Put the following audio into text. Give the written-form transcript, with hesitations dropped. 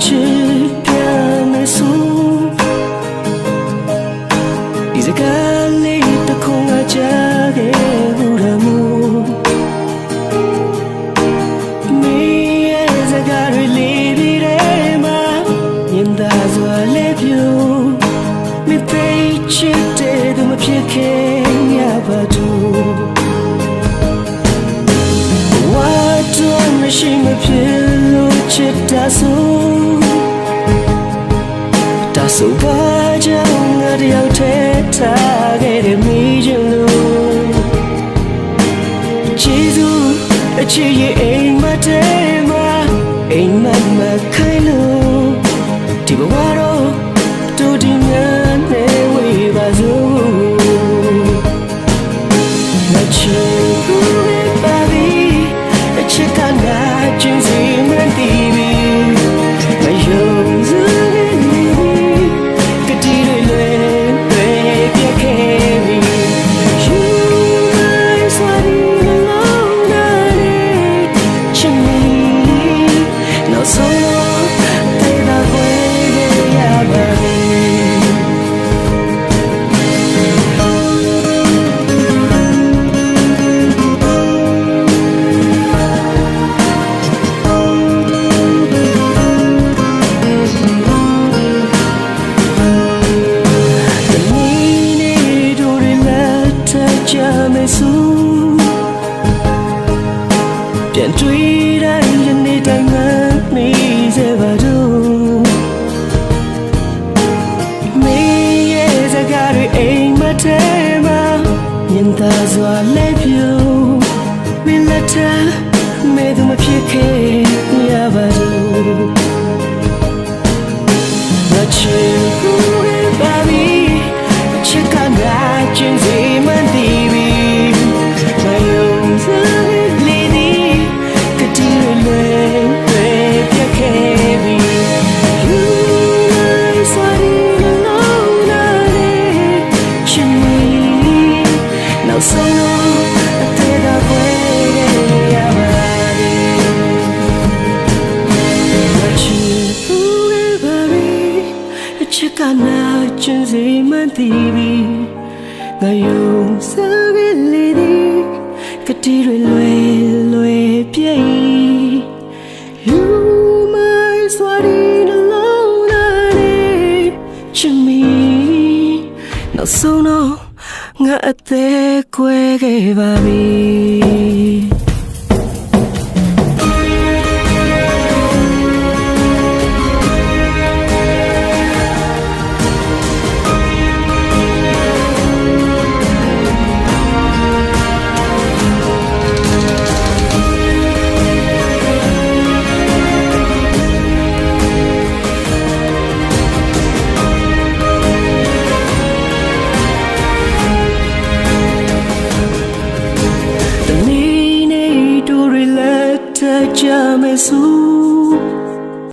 ချစ်ပြန်မယ်ဆိုဒီစကားလေးတစ်ခုငါကြားခဲ့ဘူးရမို့မင်းရဲ့စကားတွေလေးပြီးတဲ့မှာရင်သားစွာလေးပြူမသိချစ်တဲ့သူမဖြစ်ခဲ့ရပါဘူးဝါတော့မရှိမဖြစ်လို့ချစ်တာဆိုပါကြောင့်ငါတယောက်တည်းထားခဲ့တဲ့မိချင်လို့ကျေးဇူးအချစ်ရဲ့အိမ်မတဲမှာအိမ်မခိုင်လို့ဒီဘဝတော့တူဒီများနဲ့ဝေးပါစို့ငါချစ်ဘူးပါပြီအချစ်ကနာကျင်းစီမတည်ပြီမယုံစမ်းပြန်တွေ့တိုင်းယနေ့တိုင်းမှနေစေပါတော့မင်းရဲ့စကားတွေအိမ်မထဲမှာမြင်သာစွာလက်ပြူမင်းလက်ထမဲသူမဖြစ်ခဲ့ရပါတော့ငါချစ်ဘူးပါပြီချစ်ကနာကျင်းစီမတည်ပြီမယုံစမ်းချစ်ကနာကျင်းစီမတည်ပြီငါယုံစားခဲ့လေသည်ကတိတွေလွယ်ပြည့် You my sweating alone and ချစ်မီနောက်ဆုံးတော့ငါအသက်ကွဲခဲ့ပါပြီ